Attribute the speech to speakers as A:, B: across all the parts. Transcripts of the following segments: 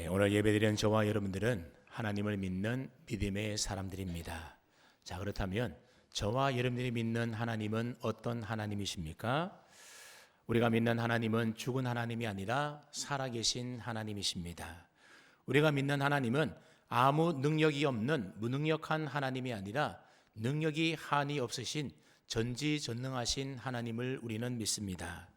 A: 오늘 예배드리는 저와 여러분들은 하나님을 믿는 믿음의 사람들입니다. 자, 그렇다면 저와 여러분들이 믿는 하나님은 어떤 하나님이십니까? 우리가 믿는 하나님은 죽은 하나님이 아니라 살아계신 하나님이십니다. 우리가 믿는 하나님은 아무 능력이 없는 무능력한 하나님이 아니라 능력이 한이 없으신 전지전능하신 하나님을 우리는 믿습니다.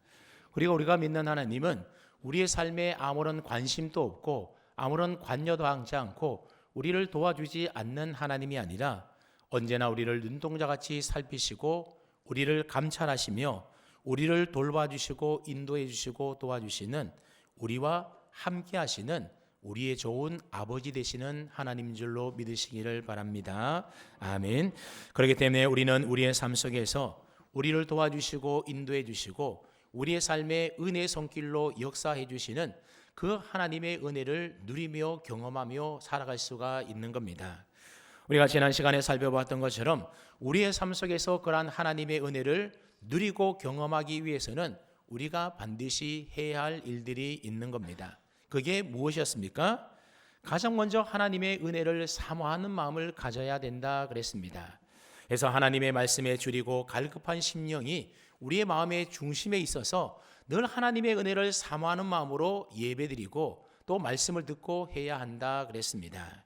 A: 그리고 우리가 믿는 하나님은 우리의 삶에 아무런 관심도 없고 아무런 관여도 하지 않고 우리를 도와주지 않는 하나님이 아니라 언제나 우리를 눈동자같이 살피시고 우리를 감찰하시며 우리를 돌봐주시고 인도해 주시고 도와주시는 우리와 함께 하시는 우리의 좋은 아버지 되시는 하나님인 줄로 믿으시기를 바랍니다. 아멘. 그렇기 때문에 우리는 우리의 삶 속에서 우리를 도와주시고 인도해 주시고 우리의 삶에 은혜의 손길로 역사해 주시는 그 하나님의 은혜를 누리며 경험하며 살아갈 수가 있는 겁니다. 우리가 지난 시간에 살펴봤던 것처럼 우리의 삶 속에서 그러한 하나님의 은혜를 누리고 경험하기 위해서는 우리가 반드시 해야 할 일들이 있는 겁니다. 그게 무엇이었습니까? 가장 먼저 하나님의 은혜를 사모하는 마음을 가져야 된다 그랬습니다. 그래서 하나님의 말씀에 줄이고 갈급한 심령이 우리의 마음의 중심에 있어서 늘 하나님의 은혜를 사모하는 마음으로 예배드리고 또 말씀을 듣고 해야 한다 그랬습니다.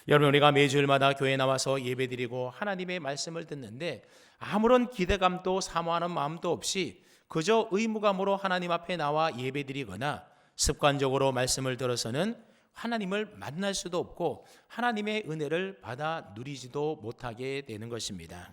A: 여러분, 우리가 매주일마다 교회에 나와서 예배드리고 하나님의 말씀을 듣는데 아무런 기대감도 사모하는 마음도 없이 그저 의무감으로 하나님 앞에 나와 예배드리거나 습관적으로 말씀을 들어서는 하나님을 만날 수도 없고 하나님의 은혜를 받아 누리지도 못하게 되는 것입니다.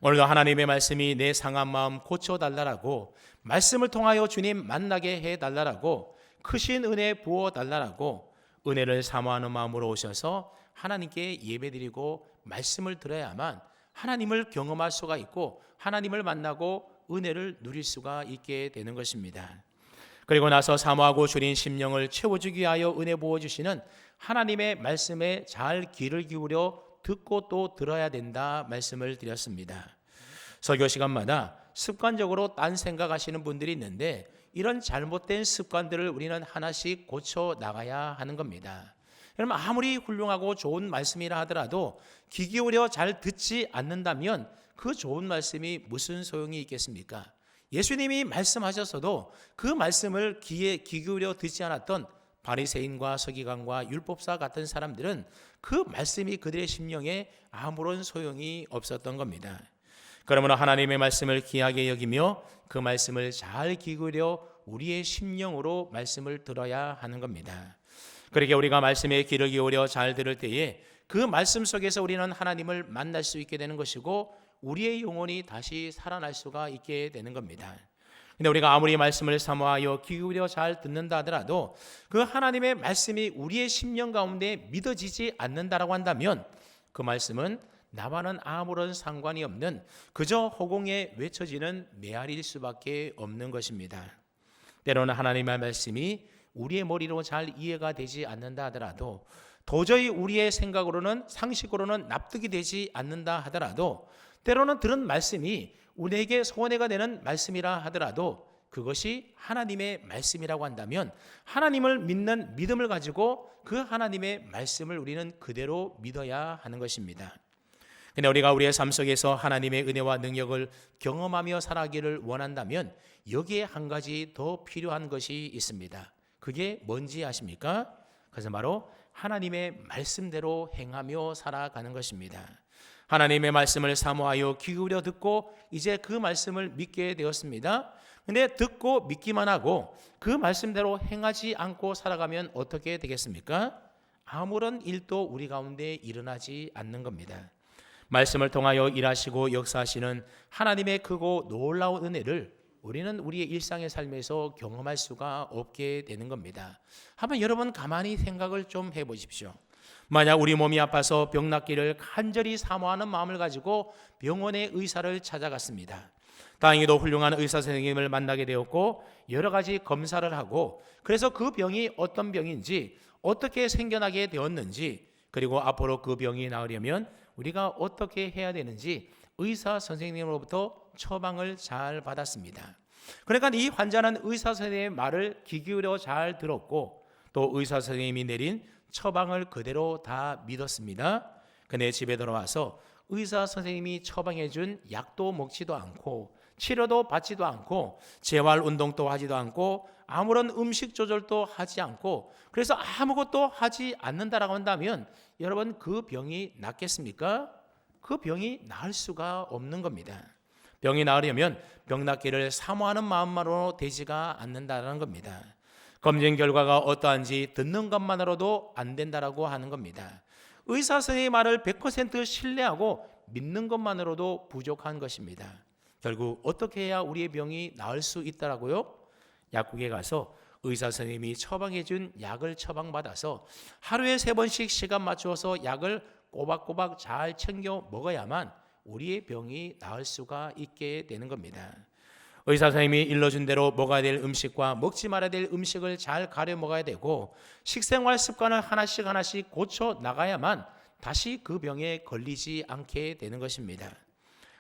A: 오늘도 하나님의 말씀이 내 상한 마음 고쳐달라고, 말씀을 통하여 주님 만나게 해달라고, 크신 은혜 부어달라고 은혜를 사모하는 마음으로 오셔서 하나님께 예배드리고 말씀을 들어야만 하나님을 경험할 수가 있고 하나님을 만나고 은혜를 누릴 수가 있게 되는 것입니다. 그리고 나서 사모하고 주린 심령을 채워주기 위하여 은혜 부어주시는 하나님의 말씀에 잘 귀를 기울여 듣고 또 들어야 된다 말씀을 드렸습니다. 설교 시간마다 습관적으로 딴 생각하시는 분들이 있는데 이런 잘못된 습관들을 우리는 하나씩 고쳐 나가야 하는 겁니다. 여러분, 아무리 훌륭하고 좋은 말씀이라 하더라도 귀 기울여 잘 듣지 않는다면 그 좋은 말씀이 무슨 소용이 있겠습니까? 예수님이 말씀하셨어도 그 말씀을 귀에 귀 기울여 듣지 않았던 바리새인과 서기관과 율법사 같은 사람들은 그 말씀이 그들의 심령에 아무런 소용이 없었던 겁니다. 그러므로 하나님의 말씀을 귀하게 여기며 그 말씀을 잘 귀 기울여 우리의 심령으로 말씀을 들어야 하는 겁니다. 그렇게 우리가 말씀에 귀를 기울여 잘 들을 때에 그 말씀 속에서 우리는 하나님을 만날 수 있게 되는 것이고 우리의 영혼이 다시 살아날 수가 있게 되는 겁니다. 근데 우리가 아무리 말씀을 사모하여 귀 기울여 잘 듣는다 하더라도 그 하나님의 말씀이 우리의 심령 가운데 믿어지지 않는다라고 한다면 그 말씀은 나와는 아무런 상관이 없는 그저 허공에 외쳐지는 메아리일 수밖에 없는 것입니다. 때로는 하나님의 말씀이 우리의 머리로 잘 이해가 되지 않는다 하더라도 도저히 우리의 생각으로는 상식으로는 납득이 되지 않는다 하더라도 때로는 들은 말씀이 우리에게 소원해가 되는 말씀이라 하더라도 그것이 하나님의 말씀이라고 한다면 하나님을 믿는 믿음을 가지고 그 하나님의 말씀을 우리는 그대로 믿어야 하는 것입니다. 근데 우리가 우리의 삶 속에서 하나님의 은혜와 능력을 경험하며 살아가기를 원한다면 여기에 한 가지 더 필요한 것이 있습니다. 그게 뭔지 아십니까? 그것은 바로 하나님의 말씀대로 행하며 살아가는 것입니다. 하나님의 말씀을 사모하여 귀 기울여 듣고 이제 그 말씀을 믿게 되었습니다. 근데 듣고 믿기만 하고 그 말씀대로 행하지 않고 살아가면 어떻게 되겠습니까? 아무런 일도 우리 가운데 일어나지 않는 겁니다. 말씀을 통하여 일하시고 역사하시는 하나님의 크고 놀라운 은혜를 우리는 우리의 일상의 삶에서 경험할 수가 없게 되는 겁니다. 한번 여러분 가만히 생각을 좀 해보십시오. 만약 우리 몸이 아파서 병 낫기를 간절히 사모하는 마음을 가지고 병원의 의사를 찾아갔습니다. 다행히도 훌륭한 의사 선생님을 만나게 되었고 여러 가지 검사를 하고 그래서 그 병이 어떤 병인지 어떻게 생겨나게 되었는지 그리고 앞으로 그 병이 나으려면 우리가 어떻게 해야 되는지 의사 선생님으로부터 처방을 잘 받았습니다. 그러니까 이 환자는 의사 선생님의 말을 귀 기울여 잘 들었고 또 의사 선생님이 내린 처방을 그대로 다 믿었습니다. 그내 집에 들어와서 의사 선생님이 처방해 준 약도 먹지도 않고 치료도 받지도 않고 재활 운동도 하지도 않고 아무런 음식 조절도 하지 않고 그래서 아무것도 하지 않는다라고 한다면 여러분 그 병이 낫겠습니까? 그 병이 나을 수가 없는 겁니다. 병이 나으려면 병 낫기를 사모하는 마음만으로 되지가 않는다는 겁니다. 검진 결과가 어떠한지 듣는 것만으로도 안 된다라고 하는 겁니다. 의사 선생님의 말을 100% 신뢰하고 믿는 것만으로도 부족한 것입니다. 결국 어떻게 해야 우리의 병이 나을 수 있다라고요? 약국에 가서 의사 선생님이 처방해 준 약을 처방받아서 하루에 3번씩 시간 맞추어서 약을 꼬박꼬박 잘 챙겨 먹어야만 우리의 병이 나을 수가 있게 되는 겁니다. 의사 선생님이 일러준 대로 먹어야 될 음식과 먹지 말아야 될 음식을 잘 가려 먹어야 되고 식생활 습관을 하나씩 고쳐 나가야만 다시 그 병에 걸리지 않게 되는 것입니다.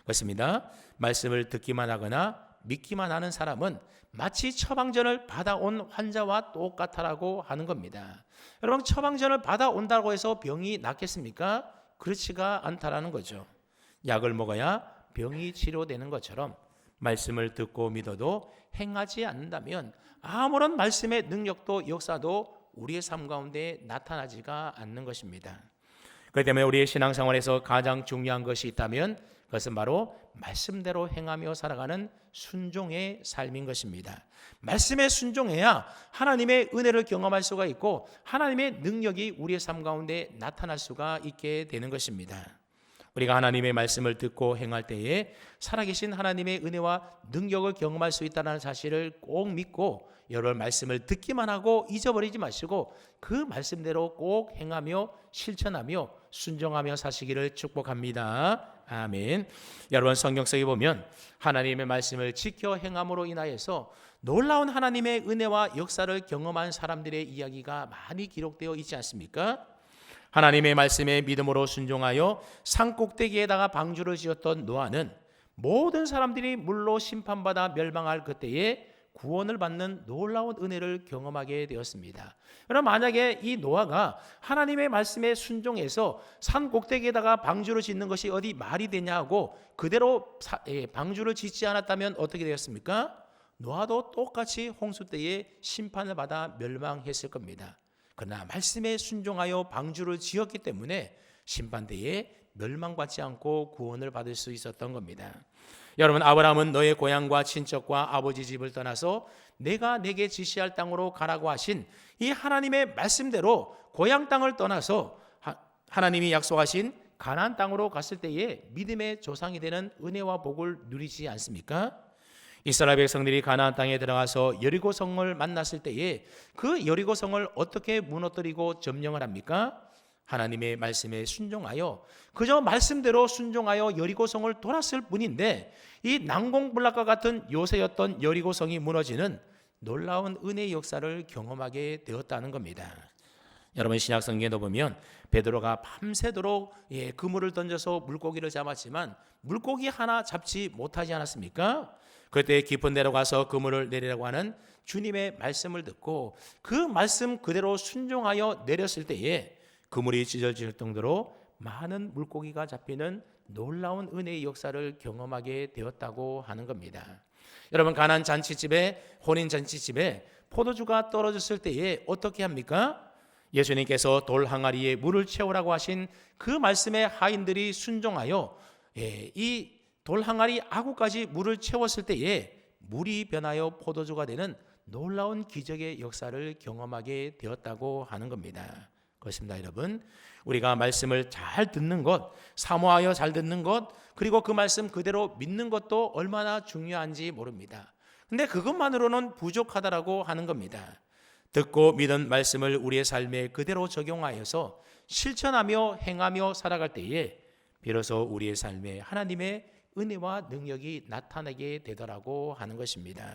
A: 그렇습니다. 말씀을 듣기만 하거나 믿기만 하는 사람은 마치 처방전을 받아온 환자와 똑같다라고 하는 겁니다. 여러분 처방전을 받아온다고 해서 병이 낫겠습니까? 그렇지가 않다라는 거죠. 약을 먹어야 병이 치료되는 것처럼 말씀을 듣고 믿어도 행하지 않는다면 아무런 말씀의 능력도 역사도 우리의 삶 가운데 나타나지가 않는 것입니다. 그렇기 때문에 우리의 신앙생활에서 가장 중요한 것이 있다면 그것은 바로 말씀대로 행하며 살아가는 순종의 삶인 것입니다. 말씀에 순종해야 하나님의 은혜를 경험할 수가 있고 하나님의 능력이 우리의 삶 가운데 나타날 수가 있게 되는 것입니다. 우리가 하나님의 말씀을 듣고 행할 때에 살아계신 하나님의 은혜와 능력을 경험할 수 있다는 사실을 꼭 믿고 여러 말씀을 듣기만 하고 잊어버리지 마시고 그 말씀대로 꼭 행하며 실천하며 순종하며 사시기를 축복합니다. 아멘. 여러분 성경 속에 보면 하나님의 말씀을 지켜 행함으로 인하여서 놀라운 하나님의 은혜와 역사를 경험한 사람들의 이야기가 많이 기록되어 있지 않습니까? 하나님의 말씀에 믿음으로 순종하여 산 꼭대기에다가 방주를 지었던 노아는 모든 사람들이 물로 심판받아 멸망할 그때에 구원을 받는 놀라운 은혜를 경험하게 되었습니다. 그럼 만약에 이 노아가 하나님의 말씀에 순종해서 산 꼭대기에다가 방주를 짓는 것이 어디 말이 되냐 하고 그대로 방주를 짓지 않았다면 어떻게 되었습니까? 노아도 똑같이 홍수 때에 심판을 받아 멸망했을 겁니다. 그러나 말씀에 순종하여 방주를 지었기 때문에 심판대에 멸망받지 않고 구원을 받을 수 있었던 겁니다. 여러분 아브라함은 너의 고향과 친척과 아버지 집을 떠나서 내가 내게 지시할 땅으로 가라고 하신 이 하나님의 말씀대로 고향 땅을 떠나서 하나님이 약속하신 가나안 땅으로 갔을 때에 믿음의 조상이 되는 은혜와 복을 누리지 않습니까? 이스라엘 백성들이 가나안 땅에 들어가서 여리고 성을 만났을 때에 그 여리고 성을 어떻게 무너뜨리고 점령을 합니까? 하나님의 말씀에 순종하여 그저 말씀대로 순종하여 여리고 성을 돌았을 뿐인데 이 난공불락과 같은 요새였던 여리고 성이 무너지는 놀라운 은혜의 역사를 경험하게 되었다는 겁니다. 여러분 신약 성경에도 보면 베드로가 밤새도록 그물을 던져서 물고기를 잡았지만 물고기 하나 잡지 못하지 않았습니까? 그때 깊은 데로 가서 그물을 내리라고 하는 주님의 말씀을 듣고 그 말씀 그대로 순종하여 내렸을 때에 그물이 찢어질 정도로 많은 물고기가 잡히는 놀라운 은혜의 역사를 경험하게 되었다고 하는 겁니다. 여러분 가나안 잔치집에 혼인 잔치집에 포도주가 떨어졌을 때에 어떻게 합니까? 예수님께서 돌 항아리에 물을 채우라고 하신 그 말씀에 하인들이 순종하여 이 돌 항아리 아구까지 물을 채웠을 때에 물이 변하여 포도주가 되는 놀라운 기적의 역사를 경험하게 되었다고 하는 겁니다. 그렇습니다, 여러분. 우리가 말씀을 잘 듣는 것, 사모하여 잘 듣는 것, 그리고 그 말씀 그대로 믿는 것도 얼마나 중요한지 모릅니다. 근데 그것만으로는 부족하다라고 하는 겁니다. 듣고 믿은 말씀을 우리의 삶에 그대로 적용하여서 실천하며 행하며 살아갈 때에 비로소 우리의 삶에 하나님의 은혜와 능력이 나타나게 되더라고 하는 것입니다.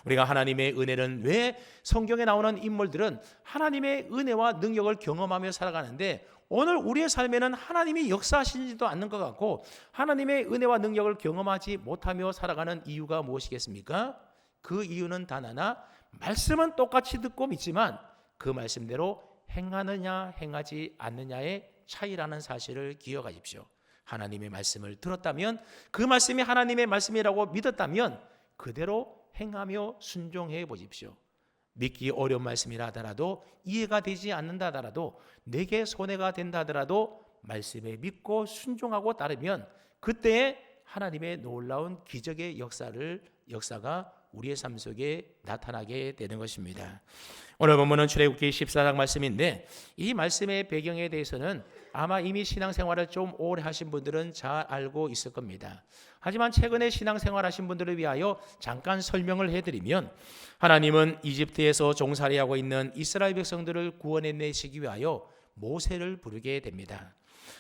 A: 우리가 하나님의 은혜는 왜 성경에 나오는 인물들은 하나님의 은혜와 능력을 경험하며 살아가는데 오늘 우리의 삶에는 하나님이 역사하시지도 않는 것 같고 하나님의 은혜와 능력을 경험하지 못하며 살아가는 이유가 무엇이겠습니까? 그 이유는 단 하나, 말씀은 똑같이 듣고 믿지만 그 말씀대로 행하느냐 행하지 않느냐의 차이라는 사실을 기억하십시오. 하나님의 말씀을 들었다면, 그 말씀이 하나님의 말씀이라고 믿었다면 그대로 행하며 순종해 보십시오. 믿기 어려운 말씀이라 하더라도, 이해가 되지 않는다 하더라도, 내게 손해가 된다 하더라도 말씀에 믿고 순종하고 따르면 그때에 하나님의 놀라운 기적의 역사가 우리의 삶 속에 나타나게 되는 것입니다. 오늘 본문은 출애굽기 14장 말씀인데, 이 말씀의 배경에 대해서는 아마 이미 신앙생활을 좀 오래 하신 분들은 잘 알고 있을 겁니다. 하지만 최근에 신앙생활 하신 분들을 위하여 잠깐 설명을 해드리면, 하나님은 이집트에서 종살이하고 있는 이스라엘 백성들을 구원해내시기 위하여 모세를 부르게 됩니다.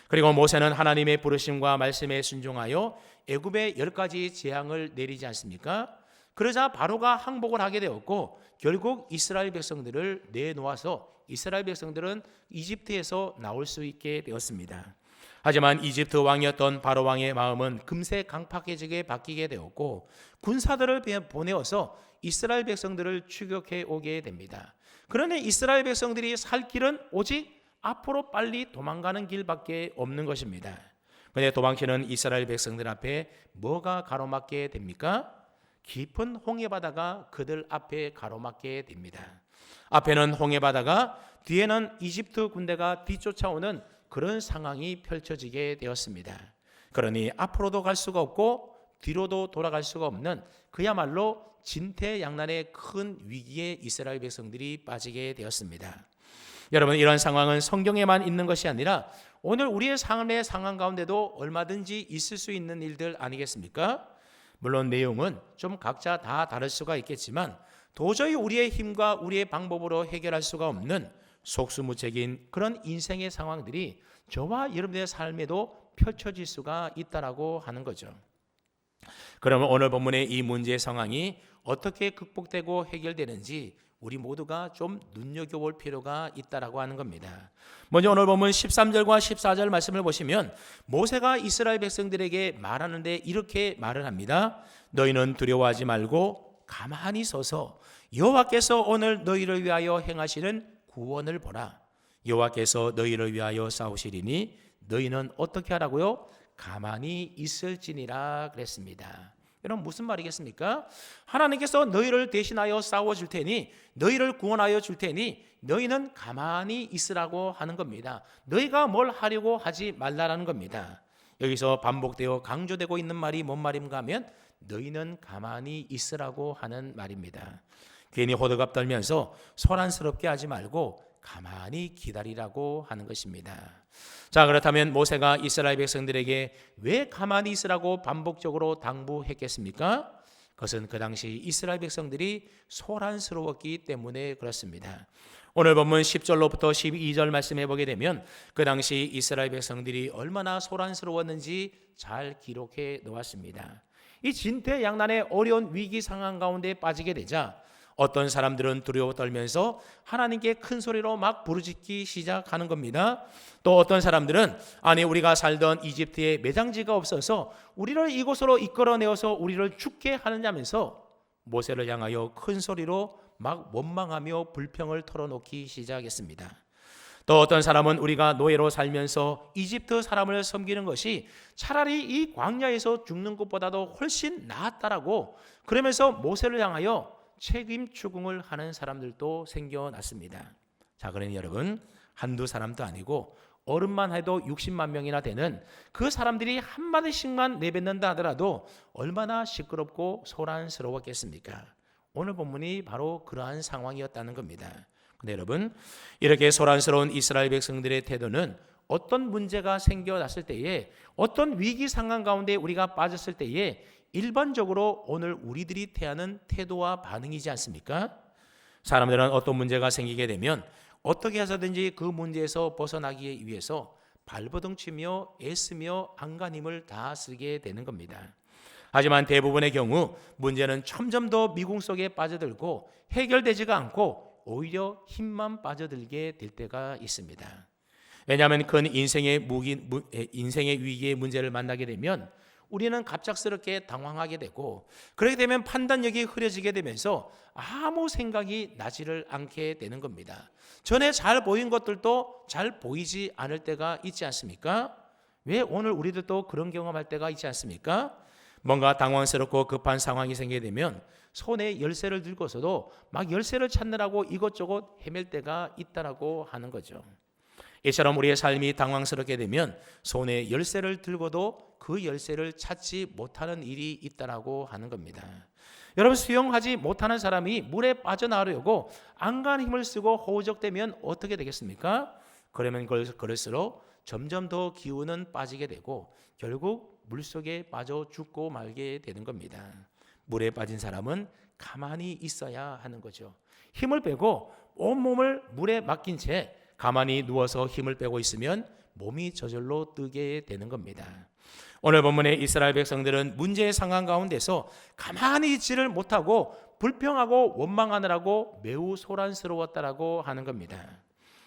A: 그리고 모세는 하나님의 부르심과 말씀에 순종하여 애굽에 10가지 재앙을 내리지 않습니까? 그러자 바로가 항복을 하게 되었고, 결국 이스라엘 백성들을 내놓아서 이스라엘 백성들은 이집트에서 나올 수 있게 되었습니다. 하지만 이집트 왕이었던 바로 왕의 마음은 금세 강팍해지게 바뀌게 되었고, 군사들을 보내어서 이스라엘 백성들을 추격해 오게 됩니다. 그러나 이스라엘 백성들이 살 길은 오직 앞으로 빨리 도망가는 길밖에 없는 것입니다. 그런데 도망치는 이스라엘 백성들 앞에 뭐가 가로막게 됩니까? 깊은 홍해바다가 그들 앞에 가로막게 됩니다. 앞에는 홍해바다가, 뒤에는 이집트 군대가 뒤쫓아오는 그런 상황이 펼쳐지게 되었습니다. 그러니 앞으로도 갈 수가 없고 뒤로도 돌아갈 수가 없는, 그야말로 진퇴양난의 큰 위기에 이스라엘 백성들이 빠지게 되었습니다. 여러분, 이런 상황은 성경에만 있는 것이 아니라 오늘 우리의 삶의 상황 가운데도 얼마든지 있을 수 있는 일들 아니겠습니까? 물론 내용은 좀 각자 다 다를 수가 있겠지만, 도저히 우리의 힘과 우리의 방법으로 해결할 수가 없는 속수무책인 그런 인생의 상황들이 저와 여러분의 삶에도 펼쳐질 수가 있다라고 하는 거죠. 그러면 오늘 본문의 이 문제의 상황이 어떻게 극복되고 해결되는지 우리 모두가 좀 눈여겨볼 필요가 있다라고 하는 겁니다. 먼저 오늘 본문 13절과 14절 말씀을 보시면, 모세가 이스라엘 백성들에게 말하는데 이렇게 말을 합니다. 너희는 두려워하지 말고 가만히 서서 여호와께서 오늘 너희를 위하여 행하시는 구원을 보라. 여호와께서 너희를 위하여 싸우시리니 너희는 어떻게 하라고요? 가만히 있을지니라 그랬습니다. 여러분, 무슨 말이겠습니까? 하나님께서 너희를 대신하여 싸워줄 테니, 너희를 구원하여 줄 테니 너희는 가만히 있으라고 하는 겁니다. 너희가 뭘 하려고 하지 말라라는 겁니다. 여기서 반복되어 강조되고 있는 말이 뭔 말인가 하면, 너희는 가만히 있으라고 하는 말입니다. 괜히 호들갑 떨면서 소란스럽게 하지 말고 가만히 기다리라고 하는 것입니다. 자, 그렇다면 모세가 이스라엘 백성들에게 왜 가만히 있으라고 반복적으로 당부했겠습니까? 그것은 그 당시 이스라엘 백성들이 소란스러웠기 때문에 그렇습니다. 오늘 본문 10절로부터 12절 말씀해 보게 되면, 그 당시 이스라엘 백성들이 얼마나 소란스러웠는지 잘 기록해 놓았습니다. 이 진퇴양난의 어려운 위기 상황 가운데 빠지게 되자 어떤 사람들은 두려워 떨면서 하나님께 큰 소리로 막 부르짖기 시작하는 겁니다. 또 어떤 사람들은, 아니 우리가 살던 이집트에 매장지가 없어서 우리를 이곳으로 이끌어내어서 우리를 죽게 하느냐면서 모세를 향하여 큰 소리로 막 원망하며 불평을 털어놓기 시작했습니다. 또 어떤 사람은 우리가 노예로 살면서 이집트 사람을 섬기는 것이 차라리 이 광야에서 죽는 것보다도 훨씬 낫다라고, 그러면서 모세를 향하여 책임 추궁을 하는 사람들도 생겨났습니다. 자, 그러니 여러분, 한두 사람도 아니고 어른만 해도 60만 명이나 되는 그 사람들이 한마디씩만 내뱉는다 하더라도 얼마나 시끄럽고 소란스러웠겠습니까? 오늘 본문이 바로 그러한 상황이었다는 겁니다. 근데 여러분, 이렇게 소란스러운 이스라엘 백성들의 태도는 어떤 문제가 생겨났을 때에, 어떤 위기 상황 가운데 우리가 빠졌을 때에 일반적으로 오늘 우리들이 태하는 태도와 반응이지 않습니까? 사람들은 어떤 문제가 생기게 되면 어떻게 해서든지 그 문제에서 벗어나기 위해서 발버둥 치며 애쓰며 안간힘을 다 쓰게 되는 겁니다. 하지만 대부분의 경우 문제는 점점 더 미궁 속에 빠져들고 해결되지가 않고 오히려 힘만 빠져들게 될 때가 있습니다. 왜냐하면 큰 인생의 위기의 문제를 만나게 되면 우리는 갑작스럽게 당황하게 되고, 그렇게 되면 판단력이 흐려지게 되면서 아무 생각이 나지를 않게 되는 겁니다. 전에 잘 보인 것들도 잘 보이지 않을 때가 있지 않습니까? 왜 오늘 우리들도 그런 경험할 때가 있지 않습니까? 뭔가 당황스럽고 급한 상황이 생기게 되면 손에 열쇠를 들고서도 막 열쇠를 찾느라고 이것저것 헤맬 때가 있다라고 하는 거죠. 이처럼 우리의 삶이 당황스럽게 되면 손에 열쇠를 들고도 그 열쇠를 찾지 못하는 일이 있다라고 하는 겁니다. 여러분, 수영하지 못하는 사람이 물에 빠져나가려고 안간 힘을 쓰고 허우적대면 어떻게 되겠습니까? 그러면 그럴수록 점점 더 기운은 빠지게 되고 결국 물속에 빠져 죽고 말게 되는 겁니다. 물에 빠진 사람은 가만히 있어야 하는 거죠. 힘을 빼고 온몸을 물에 맡긴 채 가만히 누워서 힘을 빼고 있으면 몸이 저절로 뜨게 되는 겁니다. 오늘 본문의 이스라엘 백성들은 문제의 상황 가운데서 가만히 있지를 못하고 불평하고 원망하느라고 매우 소란스러웠다라고 하는 겁니다.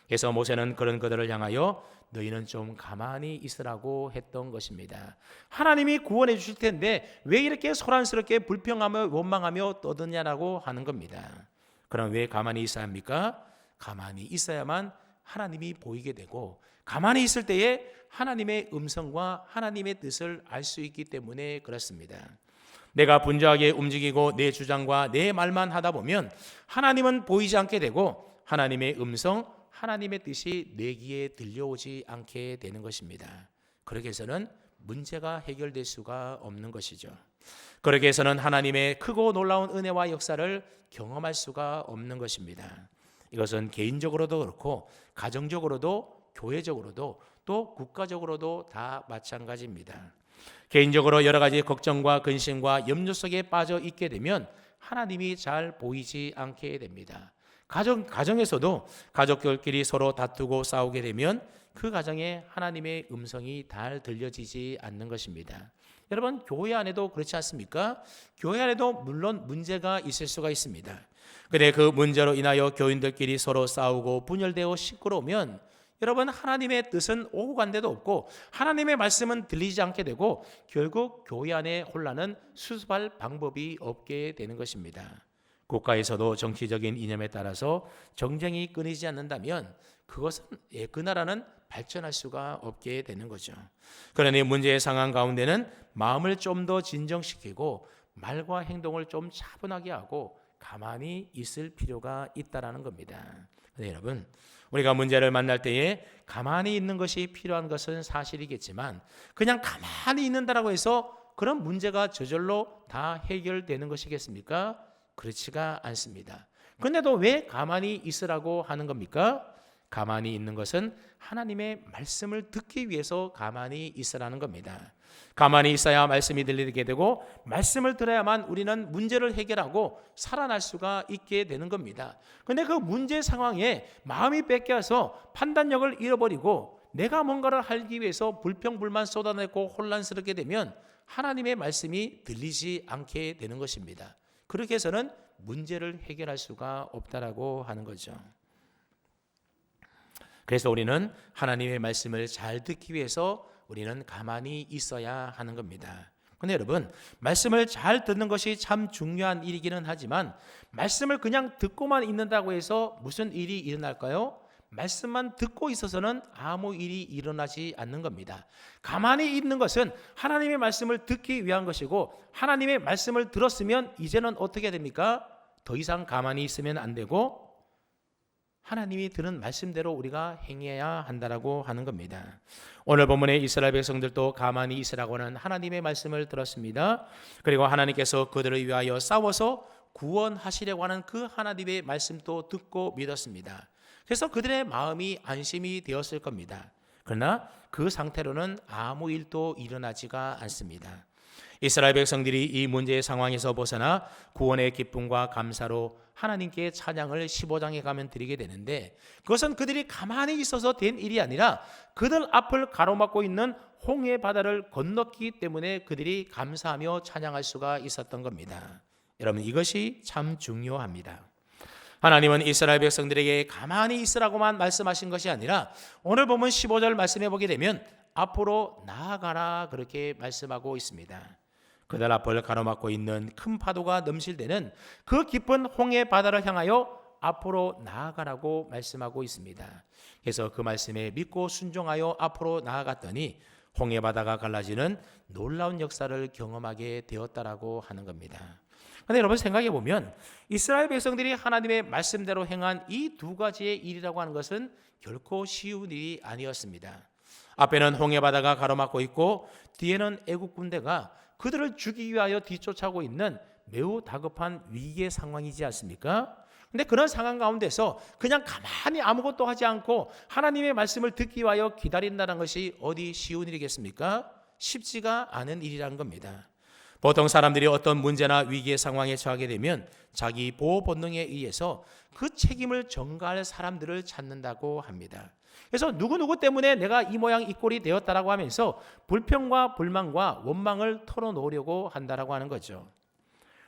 A: 그래서 모세는 그런 그들을 향하여 너희는 좀 가만히 있으라고 했던 것입니다. 하나님이 구원해 주실 텐데 왜 이렇게 소란스럽게 불평하며 원망하며 떠드냐라고 하는 겁니다. 그럼 왜 가만히 있어야 합니까? 가만히 있어야만 하나님이 보이게 되고 가만히 있을 때에 하나님의 음성과 하나님의 뜻을 알 수 있기 때문에 그렇습니다. 내가 분주하게 움직이고 내 주장과 내 말만 하다 보면 하나님은 보이지 않게 되고 하나님의 음성, 하나님의 뜻이 내 귀에 들려오지 않게 되는 것입니다. 그렇게 해서는 문제가 해결될 수가 없는 것이죠. 그렇게 해서는 하나님의 크고 놀라운 은혜와 역사를 경험할 수가 없는 것입니다. 이것은 개인적으로도 그렇고 가정적으로도 교회적으로도 또 국가적으로도 다 마찬가지입니다. 개인적으로 여러 가지 걱정과 근심과 염려 속에 빠져 있게 되면 하나님이 잘 보이지 않게 됩니다. 가정에서도 가족들끼리 서로 다투고 싸우게 되면 그 가정에 하나님의 음성이 잘 들려지지 않는 것입니다. 여러분, 교회 안에도 그렇지 않습니까? 교회 안에도 물론 문제가 있을 수가 있습니다. 근데 그 문제로 인하여 교인들끼리 서로 싸우고 분열되어 시끄러우면 여러분, 하나님의 뜻은 오고 간 데도 없고 하나님의 말씀은 들리지 않게 되고 결국 교회 안의 혼란은 수습할 방법이 없게 되는 것입니다. 국가에서도 정치적인 이념에 따라서 정쟁이 끊이지 않는다면 그것은 그 나라는 발전할 수가 없게 되는 거죠. 그러니 문제의 상황 가운데는 마음을 좀 더 진정시키고 말과 행동을 좀 차분하게 하고 가만히 있을 필요가 있다라는 겁니다. 네, 여러분, 우리가 문제를 만날 때에 가만히 있는 것이 필요한 것은 사실이겠지만 그냥 가만히 있는다라고 해서 그런 문제가 저절로 다 해결되는 것이겠습니까? 그렇지가 않습니다. 그런데도 왜 가만히 있으라고 하는 겁니까? 가만히 있는 것은 하나님의 말씀을 듣기 위해서 가만히 있으라는 겁니다. 가만히 있어야 말씀이 들리게 되고 말씀을 들어야만 우리는 문제를 해결하고 살아날 수가 있게 되는 겁니다. 그런데 그 문제 상황에 마음이 뺏겨서 판단력을 잃어버리고 내가 뭔가를 하기 위해서 불평불만 쏟아내고 혼란스럽게 되면 하나님의 말씀이 들리지 않게 되는 것입니다. 그렇게 해서는 문제를 해결할 수가 없다라고 하는 거죠. 그래서 우리는 하나님의 말씀을 잘 듣기 위해서 우리는 가만히 있어야 하는 겁니다. 그런데 여러분, 말씀을 잘 듣는 것이 참 중요한 일이기는 하지만 말씀을 그냥 듣고만 있는다고 해서 무슨 일이 일어날까요? 말씀만 듣고 있어서는 아무 일이 일어나지 않는 겁니다. 가만히 있는 것은 하나님의 말씀을 듣기 위한 것이고 하나님의 말씀을 들었으면 이제는 어떻게 됩니까? 더 이상 가만히 있으면 안 되고 하나님이 들은 말씀대로 우리가 행해야 한다라고 하는 겁니다. 오늘 본문의 이스라엘 백성들도 가만히 있으라고 하는 하나님의 말씀을 들었습니다. 그리고 하나님께서 그들을 위하여 싸워서 구원하시려고 하는 그 하나님의 말씀도 듣고 믿었습니다. 그래서 그들의 마음이 안심이 되었을 겁니다. 그러나 그 상태로는 아무 일도 일어나지가 않습니다. 이스라엘 백성들이 이 문제의 상황에서 벗어나 구원의 기쁨과 감사로 하나님께 찬양을 15장에 가면 드리게 되는데 그것은 그들이 가만히 있어서 된 일이 아니라 그들 앞을 가로막고 있는 홍해 바다를 건넜기 때문에 그들이 감사하며 찬양할 수가 있었던 겁니다. 여러분, 이것이 참 중요합니다. 하나님은 이스라엘 백성들에게 가만히 있으라고만 말씀하신 것이 아니라 오늘 보면 15절 말씀해 보게 되면 앞으로 나아가라 그렇게 말씀하고 있습니다. 그들 앞을 가로막고 있는 큰 파도가 넘칠 때는 그 깊은 홍해 바다를 향하여 앞으로 나아가라고 말씀하고 있습니다. 그래서 그 말씀에 믿고 순종하여 앞으로 나아갔더니 홍해 바다가 갈라지는 놀라운 역사를 경험하게 되었다라고 하는 겁니다. 그런데 여러분 생각해 보면 이스라엘 백성들이 하나님의 말씀대로 행한 이 두 가지의 일이라고 하는 것은 결코 쉬운 일이 아니었습니다. 앞에는 홍해 바다가 가로막고 있고 뒤에는 애국 군대가 그들을 죽이기 위하여 뒤쫓아오고 있는 매우 다급한 위기의 상황이지 않습니까? 근데 그런 상황 가운데서 그냥 가만히 아무것도 하지 않고 하나님의 말씀을 듣기 위하여 기다린다는 것이 어디 쉬운 일이겠습니까? 쉽지가 않은 일이라는 겁니다. 보통 사람들이 어떤 문제나 위기의 상황에 처하게 되면 자기 보호 본능에 의해서 그 책임을 전가할 사람들을 찾는다고 합니다. 그래서 누구누구 때문에 내가 이 모양 이 꼴이 되었다라고 하면서 불평과 불만과 원망을 털어놓으려고 한다라고 하는 거죠.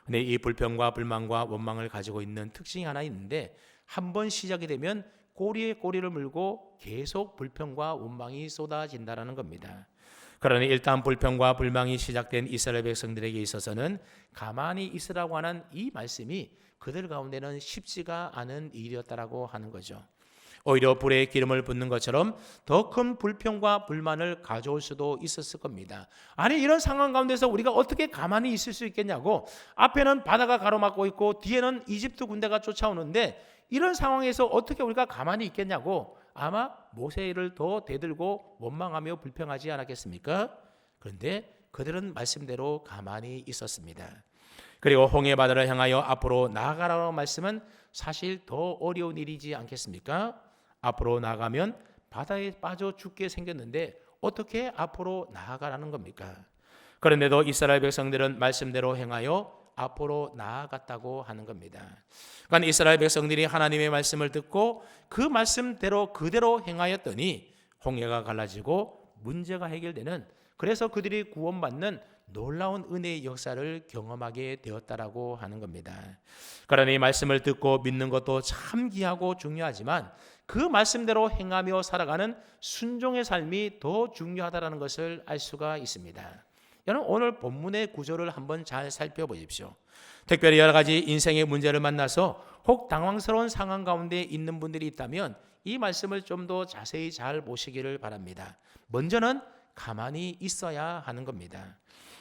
A: 근데 이 불평과 불만과 원망을 가지고 있는 특징이 하나 있는데 한 번 시작이 되면 꼬리에 꼬리를 물고 계속 불평과 원망이 쏟아진다라는 겁니다. 그러니 일단 불평과 불망이 시작된 이스라엘 백성들에게 있어서는 가만히 있으라고 하는 이 말씀이 그들 가운데는 쉽지가 않은 일이었다라고 하는 거죠. 오히려 불에 기름을 붓는 것처럼 더 큰 불평과 불만을 가져올 수도 있었을 겁니다. 아니 이런 상황 가운데서 우리가 어떻게 가만히 있을 수 있겠냐고. 앞에는 바다가 가로막고 있고 뒤에는 이집트 군대가 쫓아오는데 이런 상황에서 어떻게 우리가 가만히 있겠냐고. 아마 모세를 더 대들고 원망하며 불평하지 않았겠습니까? 그런데 그들은 말씀대로 가만히 있었습니다. 그리고 홍해 바다를 향하여 앞으로 나아가라는 말씀은 사실 더 어려운 일이지 않겠습니까? 앞으로 나가면 바다에 빠져 죽게 생겼는데 어떻게 앞으로 나아가라는 겁니까? 그런데도 이스라엘 백성들은 말씀대로 행하여 앞으로 나아갔다고 하는 겁니다. 그러니까 이스라엘 백성들이 하나님의 말씀을 듣고 그 말씀대로 그대로 행하였더니 홍해가 갈라지고 문제가 해결되는, 그래서 그들이 구원받는 놀라운 은혜의 역사를 경험하게 되었다라고 하는 겁니다. 그러니 말씀을 듣고 믿는 것도 참 귀하고 중요하지만 그 말씀대로 행하며 살아가는 순종의 삶이 더 중요하다는 것을 알 수가 있습니다. 여러분 오늘 본문의 구조를 한번 잘 살펴보십시오. 특별히 여러 가지 인생의 문제를 만나서 혹 당황스러운 상황 가운데 있는 분들이 있다면 이 말씀을 좀 더 자세히 잘 보시기를 바랍니다. 먼저는 가만히 있어야 하는 겁니다.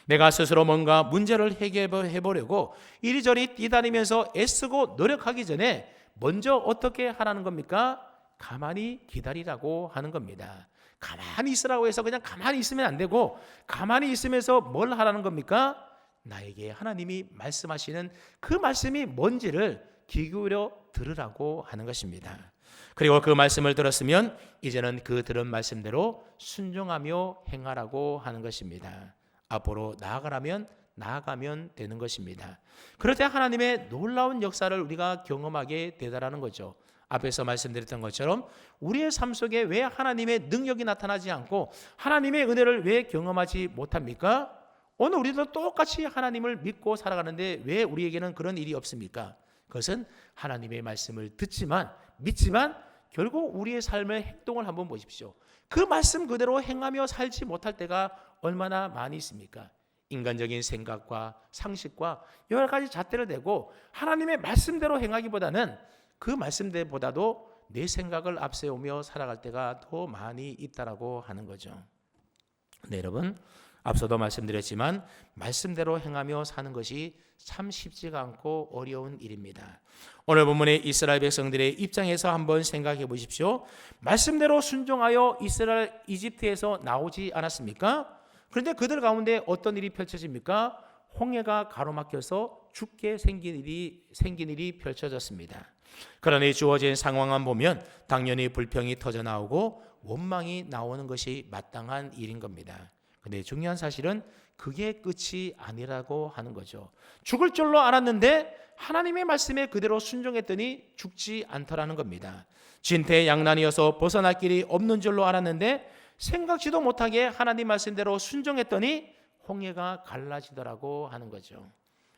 A: 내가 스스로 뭔가 문제를 해결해 보려고 이리저리 뛰다니면서 애쓰고 노력하기 전에 먼저 어떻게 하라는 겁니까? 가만히 기다리라고 하는 겁니다. 가만히 있으라고 해서 그냥 가만히 있으면 안 되고 가만히 있으면서 뭘 하라는 겁니까? 나에게 하나님이 말씀하시는 그 말씀이 뭔지를 귀 기울여 들으라고 하는 것입니다. 그리고 그 말씀을 들었으면 이제는 그 들은 말씀대로 순종하며 행하라고 하는 것입니다. 앞으로 나아가면 되는 것입니다. 그럴 때 하나님의 놀라운 역사를 우리가 경험하게 되다라는 거죠. 앞에서 말씀드렸던 것처럼 우리의 삶 속에 왜 하나님의 능력이 나타나지 않고 하나님의 은혜를 왜 경험하지 못합니까? 오늘 우리도 똑같이 하나님을 믿고 살아가는데 왜 우리에게는 그런 일이 없습니까? 그것은 하나님의 말씀을 듣지만 믿지만 결국 우리의 삶의 행동을 한번 보십시오. 그 말씀 그대로 행하며 살지 못할 때가 얼마나 많이 있습니까? 인간적인 생각과 상식과 여러 가지 잣대를 대고 하나님의 말씀대로 행하기보다는 그 말씀대로보다도 내 생각을 앞세우며 살아갈 때가 더 많이 있다라고 하는 거죠. 네, 여러분 앞서도 말씀드렸지만 말씀대로 행하며 사는 것이 참 쉽지가 않고 어려운 일입니다. 오늘 본문의 이스라엘 백성들의 입장에서 한번 생각해 보십시오. 말씀대로 순종하여 이집트에서 나오지 않았습니까? 그런데 그들 가운데 어떤 일이 펼쳐집니까? 홍해가 가로막혀서 죽게 생긴 일이 펼쳐졌습니다. 그러니 주어진 상황만 보면 당연히 불평이 터져 나오고 원망이 나오는 것이 마땅한 일인 겁니다. 근데 중요한 사실은 그게 끝이 아니라고 하는 거죠. 죽을 줄로 알았는데 하나님의 말씀에 그대로 순종했더니 죽지 않더라는 겁니다. 진퇴양난이어서 벗어날 길이 없는 줄로 알았는데 생각지도 못하게 하나님 말씀대로 순종했더니 홍해가 갈라지더라고 하는 거죠.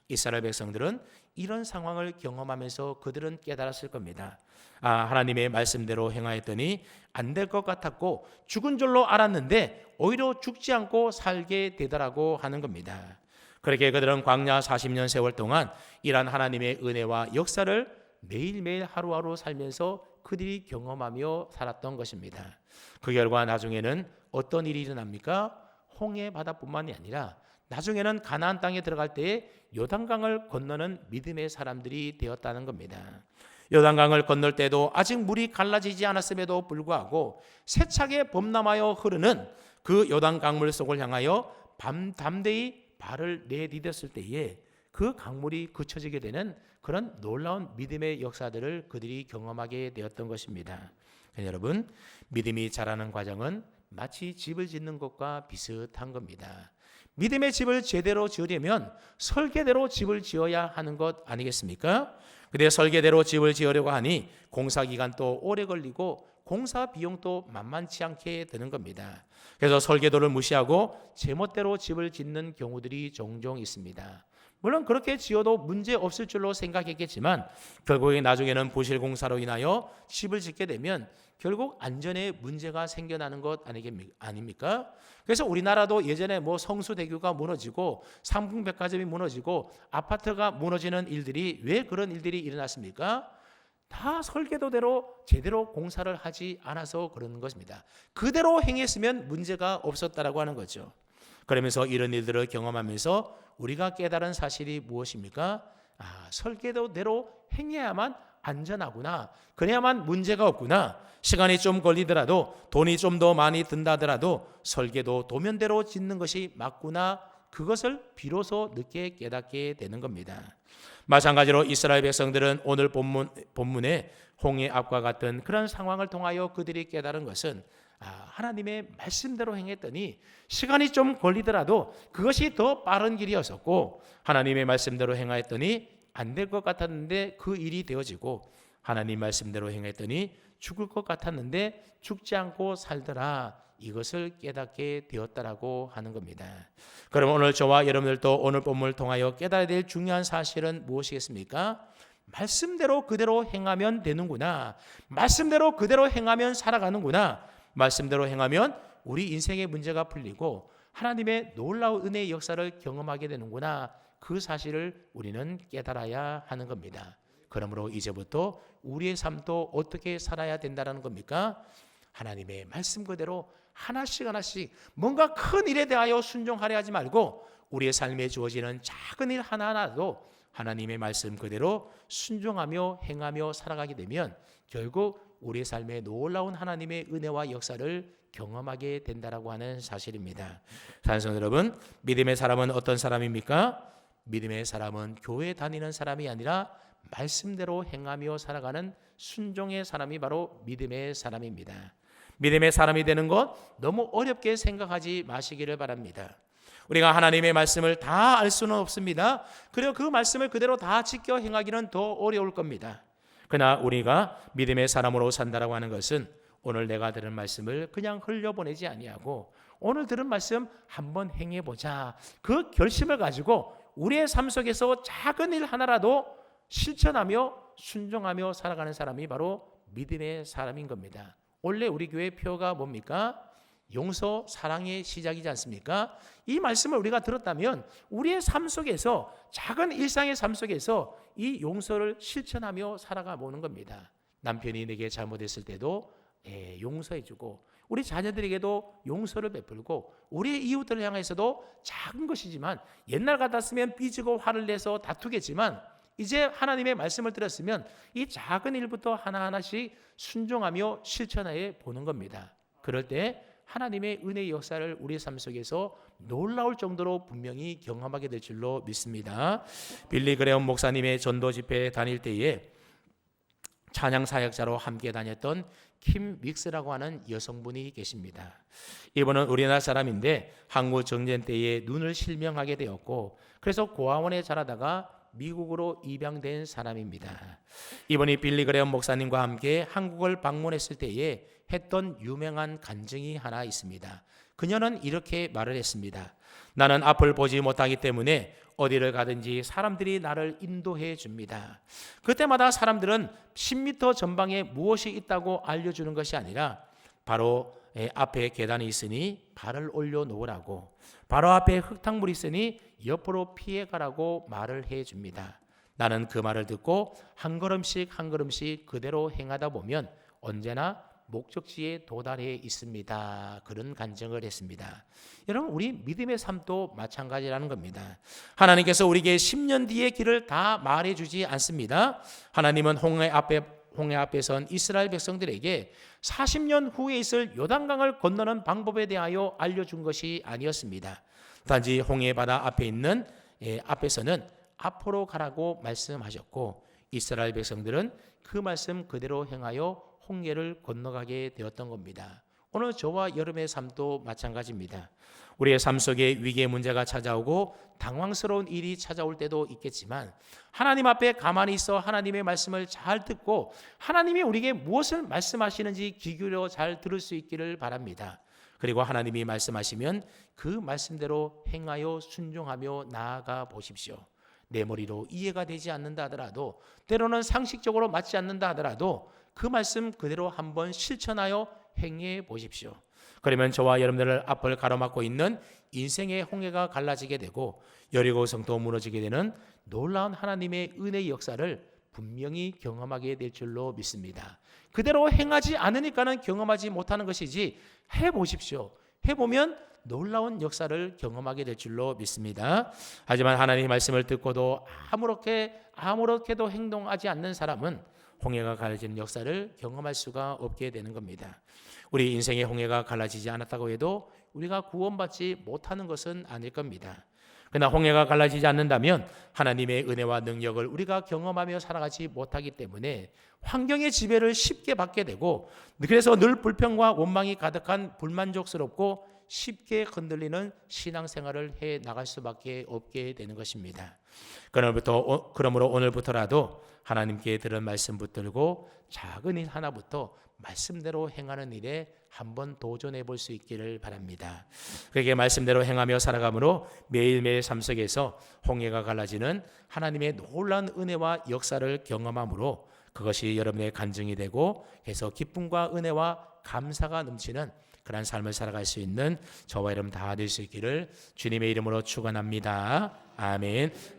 A: 이스라엘 백성들은 이런 상황을 경험하면서 그들은 깨달았을 겁니다. 하나님의 말씀대로 행하였더니 안 될 것 같았고 죽은 줄로 알았는데 오히려 죽지 않고 살게 되더라고 하는 겁니다. 그렇게 그들은 광야 40년 세월 동안 이러한 하나님의 은혜와 역사를 매일매일 하루하루 살면서 그들이 경험하며 살았던 것입니다. 그 결과 나중에는 어떤 일이 일어납니까? 홍해 바다뿐만이 아니라 나중에는 가나안 땅에 들어갈 때에 요단강을 건너는 믿음의 사람들이 되었다는 겁니다. 요단강을 건널 때도 아직 물이 갈라지지 않았음에도 불구하고 세차게 범람하여 흐르는 그 요단 강물 속을 향하여 담대히 발을 내디뎠을 때에 그 강물이 그쳐지게 되는 그런 놀라운 믿음의 역사들을 그들이 경험하게 되었던 것입니다. 여러분, 믿음이 자라는 과정은 마치 집을 짓는 것과 비슷한 겁니다. 믿음의 집을 제대로 지으려면 설계대로 집을 지어야 하는 것 아니겠습니까? 근데 설계대로 집을 지으려고 하니 공사 기간도 오래 걸리고 공사 비용도 만만치 않게 드는 겁니다. 그래서 설계도를 무시하고 제멋대로 집을 짓는 경우들이 종종 있습니다. 물론 그렇게 지어도 문제 없을 줄로 생각했겠지만 결국에 나중에는 부실 공사로 인하여 집을 짓게 되면 결국 안전에 문제가 생겨나는 것 아닙니까? 그래서 우리나라도 예전에 성수대교가 무너지고 상풍백화점이 무너지고 아파트가 무너지는 일들이 왜 그런 일들이 일어났습니까? 다 설계도대로 제대로 공사를 하지 않아서 그러는 것입니다. 그대로 행했으면 문제가 없었다라고 하는 거죠. 그러면서 이런 일들을 경험하면서 우리가 깨달은 사실이 무엇입니까? 설계도대로 행해야만 안전하구나. 그래야만 문제가 없구나. 시간이 좀 걸리더라도 돈이 좀 더 많이 든다더라도 설계도 도면대로 짓는 것이 맞구나. 그것을 비로소 늦게 깨닫게 되는 겁니다. 마찬가지로 이스라엘 백성들은 오늘 본문의 홍해 앞과 같은 그런 상황을 통하여 그들이 깨달은 것은 하나님의 말씀대로 행했더니 시간이 좀 걸리더라도 그것이 더 빠른 길이었었고 하나님의 말씀대로 행하였더니 안 될 것 같았는데 그 일이 되어지고 하나님 말씀대로 행했더니 죽을 것 같았는데 죽지 않고 살더라. 이것을 깨닫게 되었다라고 하는 겁니다. 그럼 오늘 저와 여러분들도 오늘 본문을 통하여 깨달아야 될 중요한 사실은 무엇이겠습니까? 말씀대로 그대로 행하면 되는구나. 말씀대로 그대로 행하면 살아가는구나. 말씀대로 행하면 우리 인생의 문제가 풀리고 하나님의 놀라운 은혜의 역사를 경험하게 되는구나. 그 사실을 우리는 깨달아야 하는 겁니다. 그러므로 이제부터 우리의 삶도 어떻게 살아야 된다는 겁니까? 하나님의 말씀 그대로 하나씩 뭔가 큰 일에 대하여 순종하려 하지 말고 우리의 삶에 주어지는 작은 일 하나하나도 하나님의 말씀 그대로 순종하며 행하며 살아가게 되면 결국 우리의 삶에 놀라운 하나님의 은혜와 역사를 경험하게 된다라고 하는 사실입니다. 사랑하는 여러분, 믿음의 사람은 어떤 사람입니까? 믿음의 사람은 교회 다니는 사람이 아니라 말씀대로 행하며 살아가는 순종의 사람이 바로 믿음의 사람입니다. 믿음의 사람이 되는 것 너무 어렵게 생각하지 마시기를 바랍니다. 우리가 하나님의 말씀을 다 알 수는 없습니다. 그리고 그 말씀을 그대로 다 지켜 행하기는 더 어려울 겁니다. 그러나 우리가 믿음의 사람으로 산다라고 하는 것은 오늘 내가 들은 말씀을 그냥 흘려보내지 아니하고 오늘 들은 말씀 한번 행해보자. 그 결심을 가지고 우리의 삶 속에서 작은 일 하나라도 실천하며 순종하며 살아가는 사람이 바로 믿음의 사람인 겁니다. 원래 우리 교회 표가 뭡니까? 용서, 사랑의 시작이지 않습니까? 이 말씀을 우리가 들었다면 우리의 삶 속에서 작은 일상의 삶 속에서 이 용서를 실천하며 살아가 보는 겁니다. 남편이 내게 잘못했을 때도 용서해주고 우리 자녀들에게도 용서를 베풀고 우리의 이웃들을 향해서도 작은 것이지만 옛날 같았으면 삐지고 화를 내서 다투겠지만 이제 하나님의 말씀을 들었으면 이 작은 일부터 하나하나씩 순종하며 실천해 보는 겁니다. 그럴 때 하나님의 은혜의 역사를 우리의 삶 속에서 놀라울 정도로 분명히 경험하게 될 줄로 믿습니다. 빌리 그레엄 목사님의 전도 집회에 다닐 때에 찬양 사역자로 함께 다녔던 킴 윅스라고 하는 여성분이 계십니다. 이분은 우리나라 사람인데 한국 정전 때에 눈을 실명하게 되었고 그래서 고아원에 자라다가 미국으로 입양된 사람입니다. 이분이 빌리 그레엄 목사님과 함께 한국을 방문했을 때에 했던 유명한 간증이 하나 있습니다. 그녀는 이렇게 말을 했습니다. 나는 앞을 보지 못하기 때문에 어디를 가든지 사람들이 나를 인도해 줍니다. 그때마다 사람들은 10m 전방에 무엇이 있다고 알려주는 것이 아니라 바로 앞에 계단이 있으니 발을 올려 놓으라고, 바로 앞에 흙탕물이 있으니 옆으로 피해가라고 말을 해줍니다. 나는 그 말을 듣고 한 걸음씩 한 걸음씩 그대로 행하다 보면 언제나 목적지에 도달해 있습니다. 그런 간증을 했습니다. 여러분, 우리 믿음의 삶도 마찬가지라는 겁니다. 하나님께서 우리에게 10년 뒤의 길을 다 말해주지 않습니다. 하나님은 홍해 앞에 선 이스라엘 백성들에게 40년 후에 있을 요단강을 건너는 방법에 대하여 알려준 것이 아니었습니다. 단지 홍해 바다 앞에 있는 앞에서는 앞으로 가라고 말씀하셨고, 이스라엘 백성들은 그 말씀 그대로 행하여 홍해를 건너가게 되었던 겁니다. 오늘 저와 여러분의 삶도 마찬가지입니다. 우리의 삶 속에 위기의 문제가 찾아오고 당황스러운 일이 찾아올 때도 있겠지만, 하나님 앞에 가만히 있어 하나님의 말씀을 잘 듣고 하나님이 우리에게 무엇을 말씀하시는지 귀 기울여 잘 들을 수 있기를 바랍니다. 그리고 하나님이 말씀하시면 그 말씀대로 행하여 순종하며 나아가 보십시오. 내 머리로 이해가 되지 않는다 하더라도, 때로는 상식적으로 맞지 않는다 하더라도 그 말씀 그대로 한번 실천하여 행해 보십시오. 그러면 저와 여러분들 앞을 가로막고 있는 인생의 홍해가 갈라지게 되고 여리고 성도 무너지게 되는 놀라운 하나님의 은혜의 역사를 분명히 경험하게 될 줄로 믿습니다. 그대로 행하지 않으니까는 경험하지 못하는 것이지, 해보십시오. 해보면 놀라운 역사를 경험하게 될 줄로 믿습니다. 하지만 하나님의 말씀을 듣고도 아무렇게도 행동하지 않는 사람은 홍해가 갈라지는 역사를 경험할 수가 없게 되는 겁니다. 우리 인생의 홍해가 갈라지지 않았다고 해도 우리가 구원받지 못하는 것은 아닐 겁니다. 그러나 홍해가 갈라지지 않는다면 하나님의 은혜와 능력을 우리가 경험하며 살아가지 못하기 때문에 환경의 지배를 쉽게 받게 되고, 그래서 늘 불평과 원망이 가득한 불만족스럽고 쉽게 흔들리는 신앙생활을 해 나갈 수밖에 없게 되는 것입니다. 그러므로 오늘부터라도 하나님께 들은 말씀 붙들고 작은 일 하나부터 말씀대로 행하는 일에 한번 도전해 볼 수 있기를 바랍니다. 그렇게 말씀대로 행하며 살아감으로 매일매일 삶 속에서 홍해가 갈라지는 하나님의 놀라운 은혜와 역사를 경험함으로 그것이 여러분의 간증이 되고 해서 기쁨과 은혜와 감사가 넘치는 그런 삶을 살아갈 수 있는 저와 여러분 다 될 수 있기를 주님의 이름으로 축원합니다. 아멘.